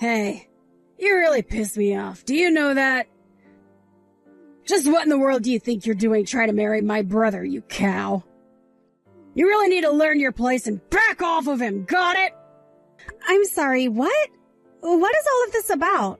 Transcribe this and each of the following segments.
Hey, you really piss me off. Do you know that? Just what in the world do you think you're doing trying to marry my brother, you cow? You really need to learn your place and back off of him, got it? I'm sorry, what? What is all of this about?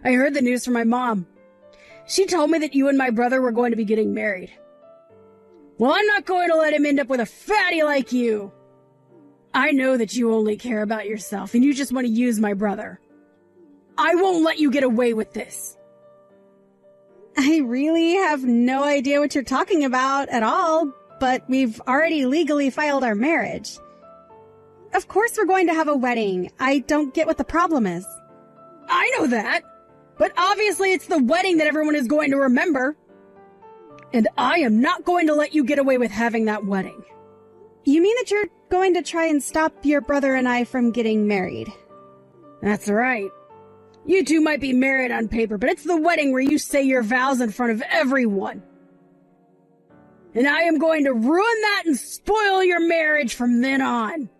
I heard the news from my mom. She told me that you and my brother were going to be getting married. Well, I'm not going to let him end up with a fatty like you. I know that you only care about yourself and you just want to use my brother. I won't let you get away with this. I really have no idea what you're talking about at all, but we've already legally filed our marriage. Of course we're going to have a wedding. I don't get what the problem is. I know that, but obviously it's the wedding that everyone is going to remember. And I am not going to let you get away with having that wedding. You mean that you're going to try and stop your brother and I from getting married? That's right. You two might be married on paper, but it's the wedding where you say your vows in front of everyone. And I am going to ruin that and spoil your marriage from then on.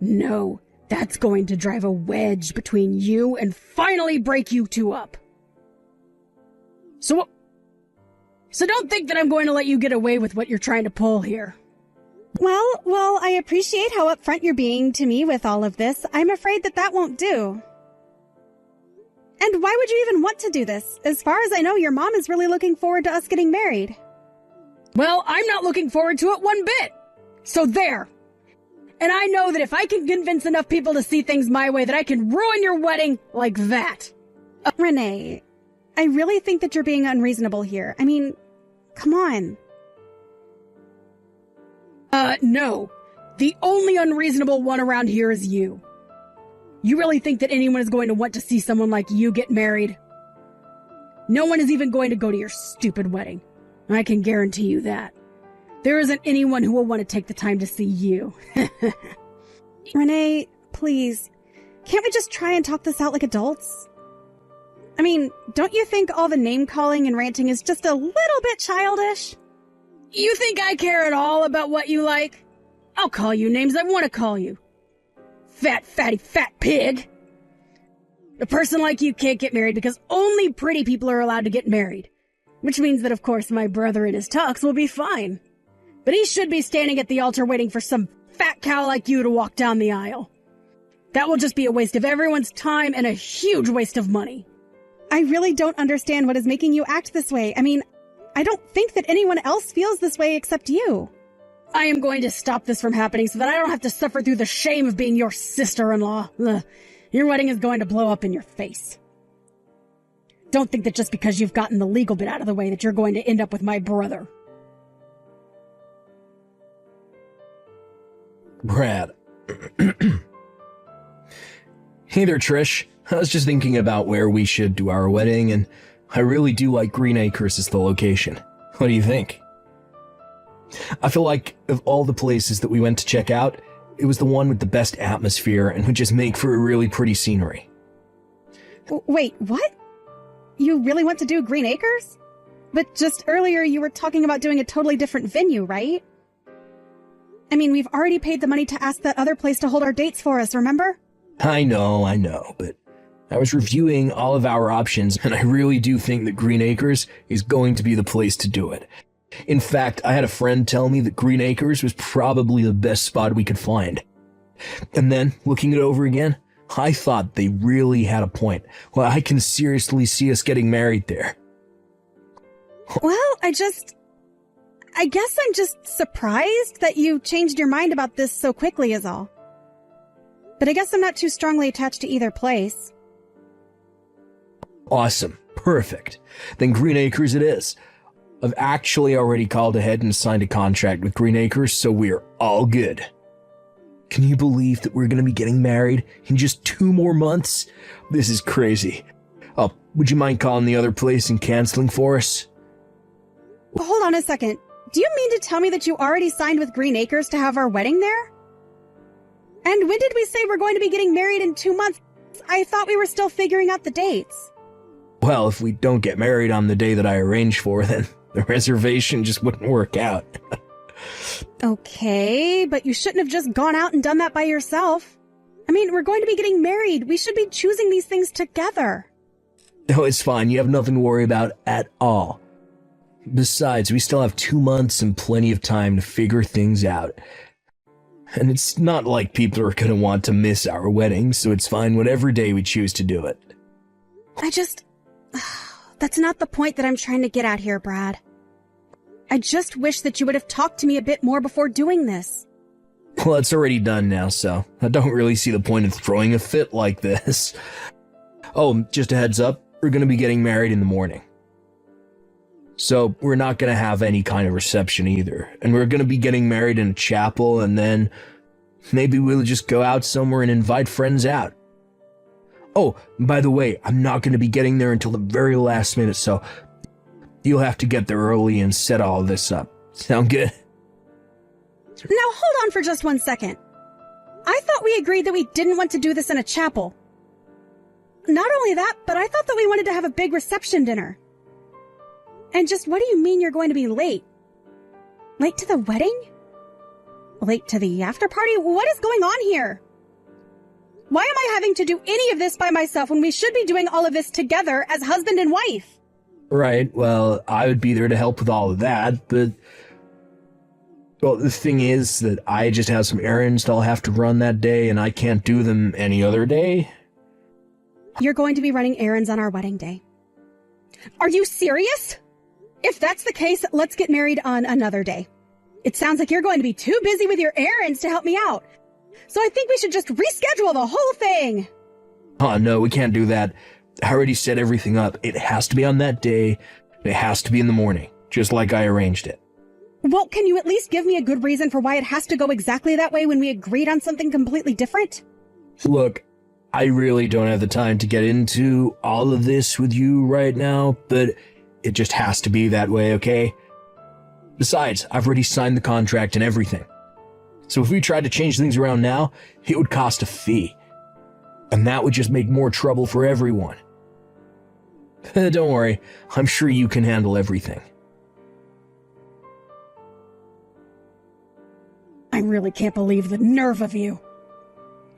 No, that's going to drive a wedge between you and finally break you two up. So don't think that I'm going to let you get away with what you're trying to pull here. Well, I appreciate how upfront you're being to me with all of this. I'm afraid that won't do. And why would you even want to do this? As far as I know, your mom is really looking forward to us getting married. Well, I'm not looking forward to it one bit. So there. And I know that if I can convince enough people to see things my way, that I can ruin your wedding like that. Renee, I really think that you're being unreasonable here. I mean, come on. No. The only unreasonable one around here is you. You really think that anyone is going to want to see someone like you get married? No one is even going to go to your stupid wedding. I can guarantee you that. There isn't anyone who will want to take the time to see you. Renee, please. Can't we just try and talk this out like adults? I mean, don't you think all the name-calling and ranting is just a little bit childish? You think I care at all about what you like? I'll call you names I want to call you. Fat, fatty, fat pig. A person like you can't get married because only pretty people are allowed to get married. Which means that, of course, my brother in his tux will be fine. But he should be standing at the altar waiting for some fat cow like you to walk down the aisle. That will just be a waste of everyone's time and a huge waste of money. I really don't understand what is making you act this way. I mean, I don't think that anyone else feels this way except you. I am going to stop this from happening so that I don't have to suffer through the shame of being your sister-in-law. Ugh. Your wedding is going to blow up in your face. Don't think that just because you've gotten the legal bit out of the way that you're going to end up with my brother. Brad. Hey there, Trish. I was just thinking about where we should do our wedding, and I really do like Green Acres as the location. What do you think? I feel like of all the places that we went to check out, it was the one with the best atmosphere and would just make for a really pretty scenery. Wait, what? You really want to do Green Acres? But just earlier you were talking about doing a totally different venue, right? I mean, we've already paid the money to ask that other place to hold our dates for us, remember? I know, but I was reviewing all of our options, and I really do think that Green Acres is going to be the place to do it. In fact, I had a friend tell me that Green Acres was probably the best spot we could find. And then, looking it over again, I thought they really had a point. Well, I can seriously see us getting married there. Well, I guess I'm just surprised that you changed your mind about this so quickly is all. But I guess I'm not too strongly attached to either place. Awesome. Perfect. Then Green Acres it is. I've actually already called ahead and signed a contract with Green Acres, so we're all good. Can you believe that we're going to be getting married in just 2 more months? This is crazy. Oh, would you mind calling the other place and canceling for us? Hold on a second. Do you mean to tell me that you already signed with Green Acres to have our wedding there? And when did we say we're going to be getting married in 2 months? I thought we were still figuring out the dates. Well, if we don't get married on the day that I arranged for, then the reservation just wouldn't work out. Okay, but you shouldn't have just gone out and done that by yourself. I mean, we're going to be getting married. We should be choosing these things together. No, it's fine. You have nothing to worry about at all. Besides, we still have 2 months and plenty of time to figure things out. And it's not like people are going to want to miss our wedding, so it's fine whatever day we choose to do it. That's not the point that I'm trying to get at here, Brad. I just wish that you would have talked to me a bit more before doing this. Well, it's already done now, so I don't really see the point of throwing a fit like this. Oh, just a heads up, we're going to be getting married in the morning. So we're not going to have any kind of reception either. And we're going to be getting married in a chapel, and then maybe we'll just go out somewhere and invite friends out. Oh, by the way, I'm not going to be getting there until the very last minute, so you'll have to get there early and set all this up. Sound good? Now hold on for just 1 second. I thought we agreed that we didn't want to do this in a chapel. Not only that, but I thought that we wanted to have a big reception dinner. And just what do you mean you're going to be late? Late to the wedding? Late to the after party? What is going on here? Why am I having to do any of this by myself when we should be doing all of this together as husband and wife? Right, well, I would be there to help with all of that, but... Well, the thing is that I just have some errands that I'll have to run that day, and I can't do them any other day. You're going to be running errands on our wedding day. Are you serious? If that's the case, let's get married on another day. It sounds like you're going to be too busy with your errands to help me out. So I think we should just reschedule the whole thing. Oh, no, we can't do that. I already set everything up. It has to be on that day. It has to be in the morning, just like I arranged it. Well, can you at least give me a good reason for why it has to go exactly that way when we agreed on something completely different? Look, I really don't have the time to get into all of this with you right now, but it just has to be that way, okay? Besides, I've already signed the contract and everything. So if we tried to change things around now, it would cost a fee. And that would just make more trouble for everyone. Don't worry, I'm sure you can handle everything. I really can't believe the nerve of you.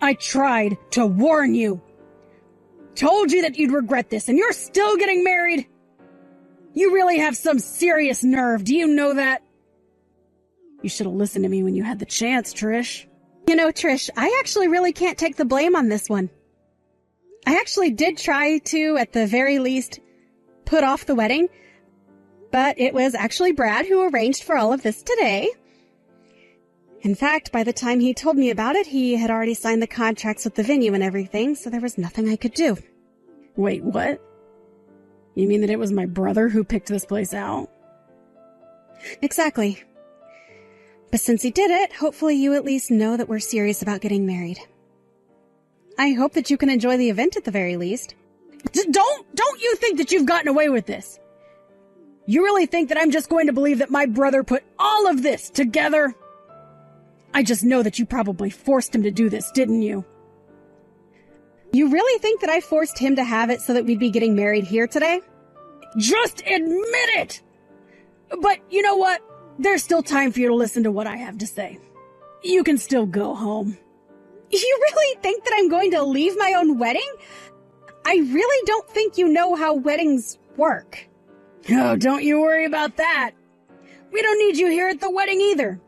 I tried to warn you. Told you that you'd regret this, and you're still getting married? You really have some serious nerve, do you know that? You should have listened to me when you had the chance, Trish. You know, Trish, I actually really can't take the blame on this one. I actually did try to, at the very least, put off the wedding, but it was actually Brad who arranged for all of this today. In fact, by the time he told me about it, he had already signed the contracts with the venue and everything, so there was nothing I could do. Wait, what? You mean that it was my brother who picked this place out? Exactly. But since he did it, hopefully you at least know that we're serious about getting married. I hope that you can enjoy the event at the very least. Don't you think that you've gotten away with this? You really think that I'm just going to believe that my brother put all of this together? I just know that you probably forced him to do this, didn't you? You really think that I forced him to have it so that we'd be getting married here today? Just admit it! But you know what? There's still time for you to listen to what I have to say. You can still go home. You really think that I'm going to leave my own wedding? I really don't think you know how weddings work. Oh, don't you worry about that. We don't need you here at the wedding either.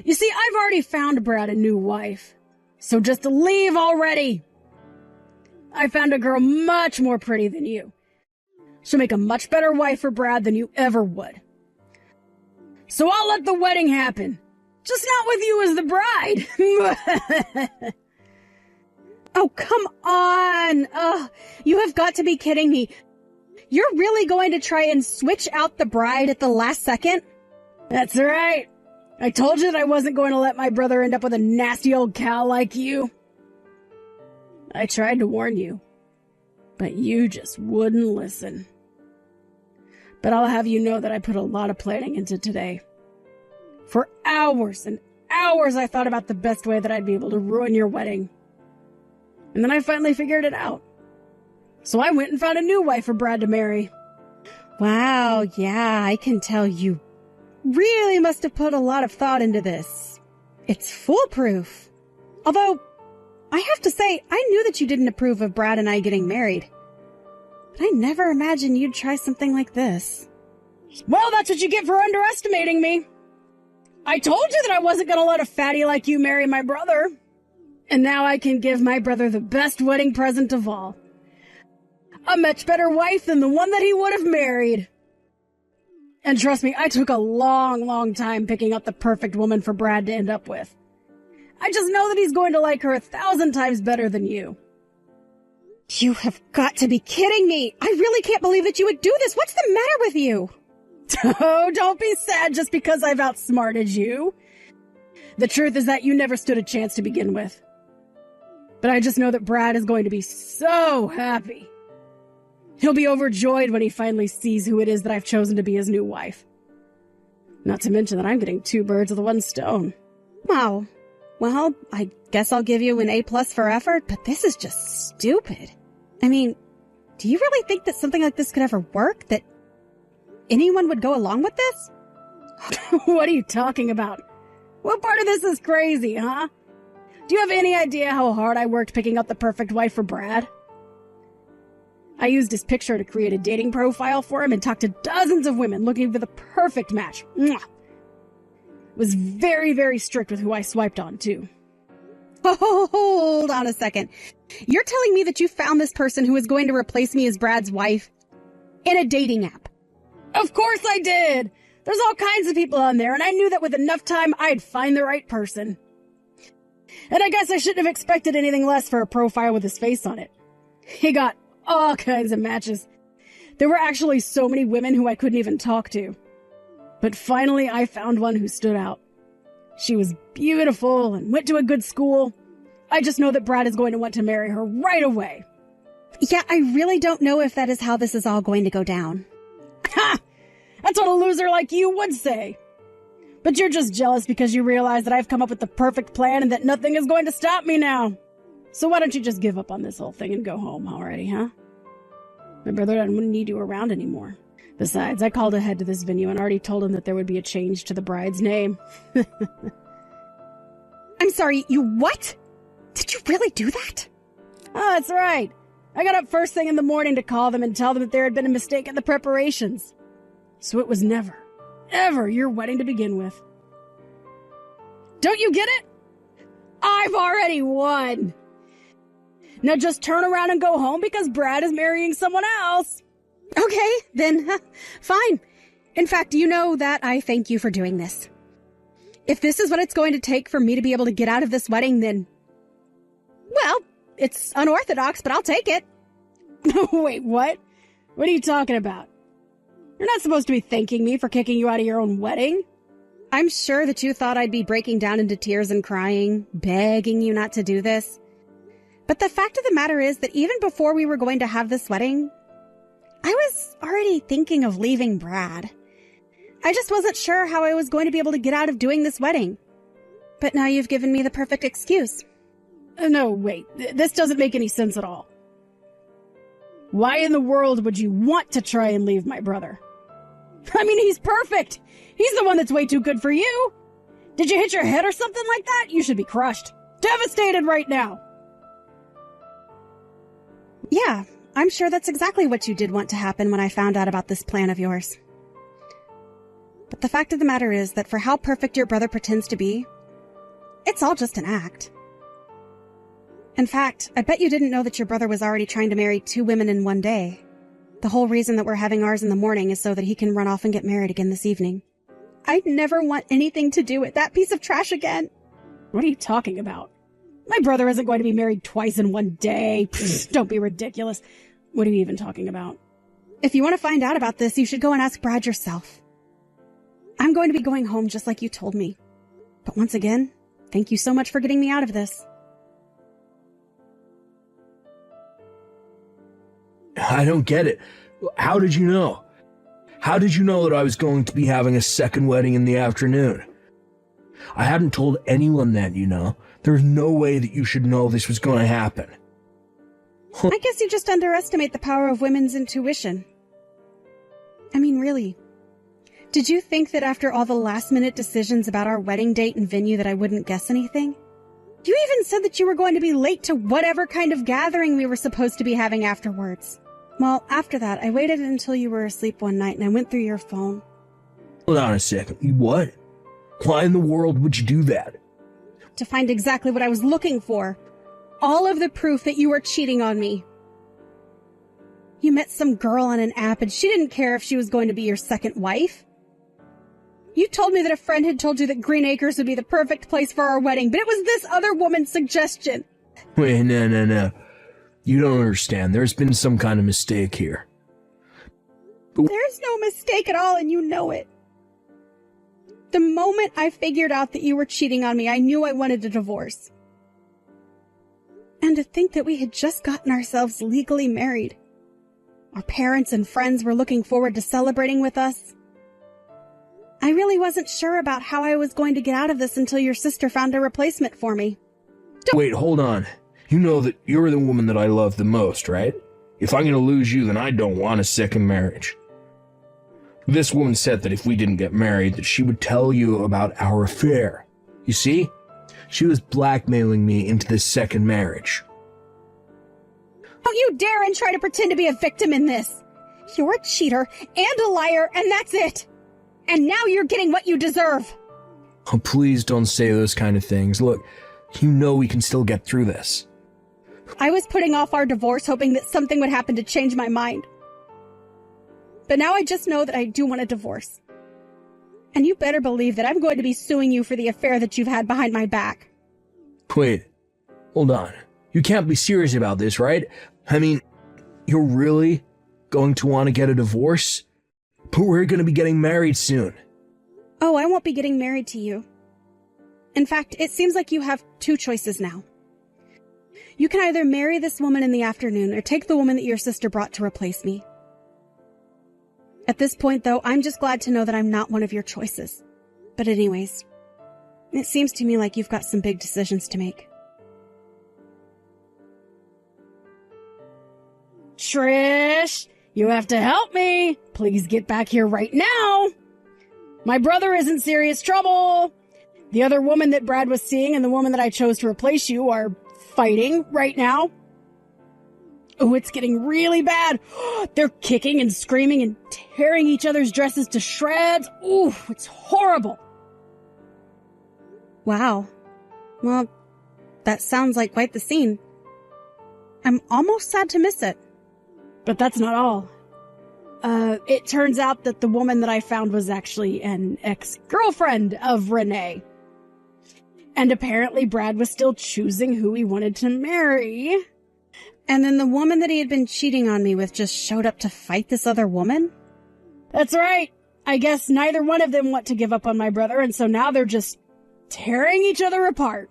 You see, I've already found Brad a new wife. So just leave already. I found a girl much more pretty than you. She'll make a much better wife for Brad than you ever would. So I'll let the wedding happen. Just not with you as the bride. Oh, come on. You have got to be kidding me. You're really going to try and switch out the bride at the last second? That's right. I told you that I wasn't going to let my brother end up with a nasty old cow like you. I tried to warn you, but you just wouldn't listen. But I'll have you know that I put a lot of planning into today. For hours and hours I thought about the best way that I'd be able to ruin your wedding. And then I finally figured it out. So I went and found a new wife for Brad to marry. Wow, yeah, I can tell you really must have put a lot of thought into this. It's foolproof. Although, I have to say, I knew that you didn't approve of Brad and I getting married. But I never imagined you'd try something like this. Well, that's what you get for underestimating me. I told you that I wasn't going to let a fatty like you marry my brother. And now I can give my brother the best wedding present of all. A much better wife than the one that he would have married. And trust me, I took a long, long time picking out the perfect woman for Brad to end up with. I just know that he's going to like her 1,000 times better than you. You have got to be kidding me. I really can't believe that you would do this. What's the matter with you? Oh, don't be sad just because I've outsmarted you. The truth is that you never stood a chance to begin with. But I just know that Brad is going to be so happy. He'll be overjoyed when he finally sees who it is that I've chosen to be his new wife. Not to mention that I'm getting 2 birds with 1 stone. Wow. Well, I guess I'll give you an A+ for effort, but this is just stupid. I mean, do you really think that something like this could ever work? That anyone would go along with this? What are you talking about? What part of this is crazy, huh? Do you have any idea how hard I worked picking up the perfect wife for Brad? I used his picture to create a dating profile for him and talked to dozens of women looking for the perfect match. Mwah! Was very, very strict with who I swiped on, too. Oh, hold on a second. You're telling me that you found this person who is going to replace me as Brad's wife in a dating app? Of course I did! There's all kinds of people on there, and I knew that with enough time, I'd find the right person. And I guess I shouldn't have expected anything less for a profile with his face on it. He got all kinds of matches. There were actually so many women who I couldn't even talk to. But finally, I found one who stood out. She was beautiful and went to a good school. I just know that Brad is going to want to marry her right away. Yeah, I really don't know if that is how this is all going to go down. Ha! That's what a loser like you would say. But you're just jealous because you realize that I've come up with the perfect plan and that nothing is going to stop me now. So why don't you just give up on this whole thing and go home already, huh? My brother doesn't need you around anymore. Besides, I called ahead to this venue and already told him that there would be a change to the bride's name. I'm sorry, you what? Did you really do that? Oh, that's right. I got up first thing in the morning to call them and tell them that there had been a mistake in the preparations. So it was never, ever your wedding to begin with. Don't you get it? I've already won. Now just turn around and go home because Brad is marrying someone else. Okay, then, fine. In fact, you know that I thank you for doing this. If this is what it's going to take for me to be able to get out of this wedding, then, well, it's unorthodox, but I'll take it. Wait, what? What are you talking about? You're not supposed to be thanking me for kicking you out of your own wedding. I'm sure that you thought I'd be breaking down into tears and crying, begging you not to do this. But the fact of the matter is that even before we were going to have this wedding, I was already thinking of leaving Brad. I just wasn't sure how I was going to be able to get out of doing this wedding. But now you've given me the perfect excuse. No, wait. This doesn't make any sense at all. Why in the world would you want to try and leave my brother? I mean, he's perfect. He's the one that's way too good for you. Did you hit your head or something like that? You should be crushed. Devastated right now. Yeah, I'm sure that's exactly what you did want to happen when I found out about this plan of yours. But the fact of the matter is that for how perfect your brother pretends to be, it's all just an act. In fact, I bet you didn't know that your brother was already trying to marry 2 women in one day. The whole reason that we're having ours in the morning is so that he can run off and get married again this evening. I'd never want anything to do with that piece of trash again. What are you talking about? My brother isn't going to be married twice in one day. Pfft, don't be ridiculous. What are you even talking about? If you want to find out about this, you should go and ask Brad yourself. I'm going to be going home just like you told me. But once again, thank you so much for getting me out of this. I don't get it. How did you know? How did you know that I was going to be having a second wedding in the afternoon? I hadn't told anyone that, you know. There's no way that you should know this was going to happen. I guess you just underestimate the power of women's intuition. I mean, really. Did you think that after all the last-minute decisions about our wedding date and venue that I wouldn't guess anything? You even said that you were going to be late to whatever kind of gathering we were supposed to be having afterwards. Well, after that, I waited until you were asleep one night and I went through your phone. Hold on a second. What? Why in the world would you do that? To find exactly what I was looking for. All of the proof that you were cheating on me. You met some girl on an app and she didn't care if she was going to be your second wife. You told me that a friend had told you that Green Acres would be the perfect place for our wedding, but it was this other woman's suggestion. Wait, no. You don't understand. There's been some kind of mistake here. There's no mistake at all, and you know it. The moment I figured out that you were cheating on me, I knew I wanted a divorce. And to think that we had just gotten ourselves legally married. Our parents and friends were looking forward to celebrating with us. I really wasn't sure about how I was going to get out of this until your sister found a replacement for me. Wait, hold on. You know that you're the woman that I love the most, right? If I'm going to lose you, then I don't want a second marriage. This woman said that if we didn't get married, that she would tell you about our affair. You see? She was blackmailing me into this second marriage. Don't you dare and try to pretend to be a victim in this. You're a cheater and a liar, and that's it. And now you're getting what you deserve. Oh, please don't say those kind of things. Look, you know we can still get through this. I was putting off our divorce hoping that something would happen to change my mind. But now I just know that I do want a divorce. And you better believe that I'm going to be suing you for the affair that you've had behind my back. Wait, hold on. You can't be serious about this, right? I mean, you're really going to want to get a divorce? But we're going to be getting married soon. Oh, I won't be getting married to you. In fact, it seems like you have two choices now. You can either marry this woman in the afternoon or take the woman that your sister brought to replace me. At this point, though, I'm just glad to know that I'm not one of your choices. But anyways, it seems to me like you've got some big decisions to make. Trish, you have to help me. Please get back here right now. My brother is in serious trouble. The other woman that Brad was seeing and the woman that I chose to replace you are fighting right now. Oh, it's getting really bad. They're kicking and screaming and tearing each other's dresses to shreds. Ooh, it's horrible. Wow. Well, that sounds like quite the scene. I'm almost sad to miss it. But that's not all. It turns out that the woman that I found was actually an ex-girlfriend of Renee. And apparently Brad was still choosing who he wanted to marry. And then the woman that he had been cheating on me with just showed up to fight this other woman? That's right. I guess neither one of them want to give up on my brother, and so now they're just tearing each other apart.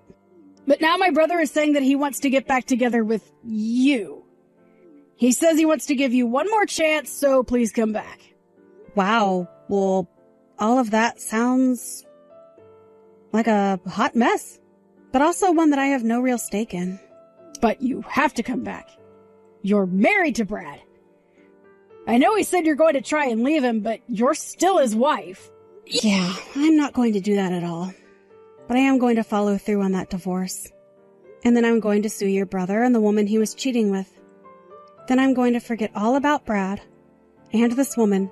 But now my brother is saying that he wants to get back together with you. He says he wants to give you one more chance, so please come back. Wow. Well, all of that sounds like a hot mess, but also one that I have no real stake in. But you have to come back. You're married to Brad. I know he said you're going to try and leave him, but you're still his wife. Yeah, I'm not going to do that at all. But I am going to follow through on that divorce. And then I'm going to sue your brother and the woman he was cheating with. Then I'm going to forget all about Brad and this woman,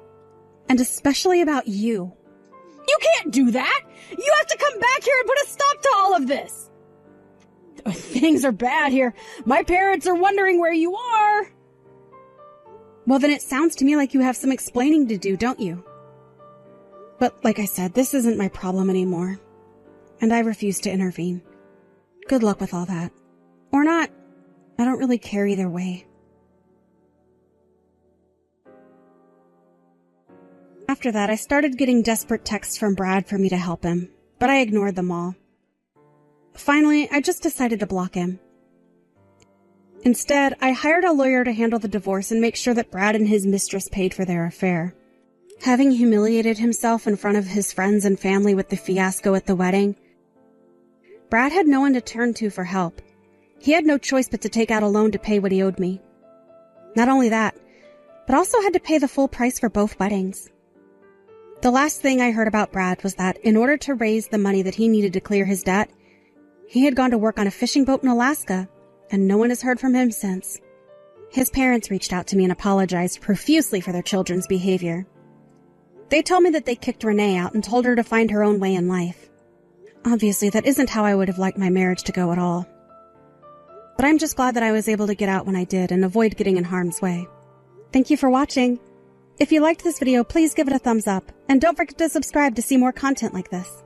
and especially about you. You can't do that! You have to come back here and put a stop to all of this! Things are bad here. My parents are wondering where you are. Well, then it sounds to me like you have some explaining to do, don't you? But like I said, this isn't my problem anymore. And I refuse to intervene. Good luck with all that. Or not. I don't really care either way. After that, I started getting desperate texts from Brad for me to help him, but I ignored them all. Finally, I just decided to block him. Instead, I hired a lawyer to handle the divorce and make sure that Brad and his mistress paid for their affair. Having humiliated himself in front of his friends and family with the fiasco at the wedding, Brad had no one to turn to for help. He had no choice but to take out a loan to pay what he owed me. Not only that, but also had to pay the full price for both weddings. The last thing I heard about Brad was that in order to raise the money that he needed to clear his debt, He had gone to work on a fishing boat in Alaska, and no one has heard from him since. His parents reached out to me and apologized profusely for their children's behavior. They told me that they kicked Renee out and told her to find her own way in life. Obviously, that isn't how I would have liked my marriage to go at all. But I'm just glad that I was able to get out when I did and avoid getting in harm's way. Thank you for watching. If you liked this video, please give it a thumbs up, and don't forget to subscribe to see more content like this.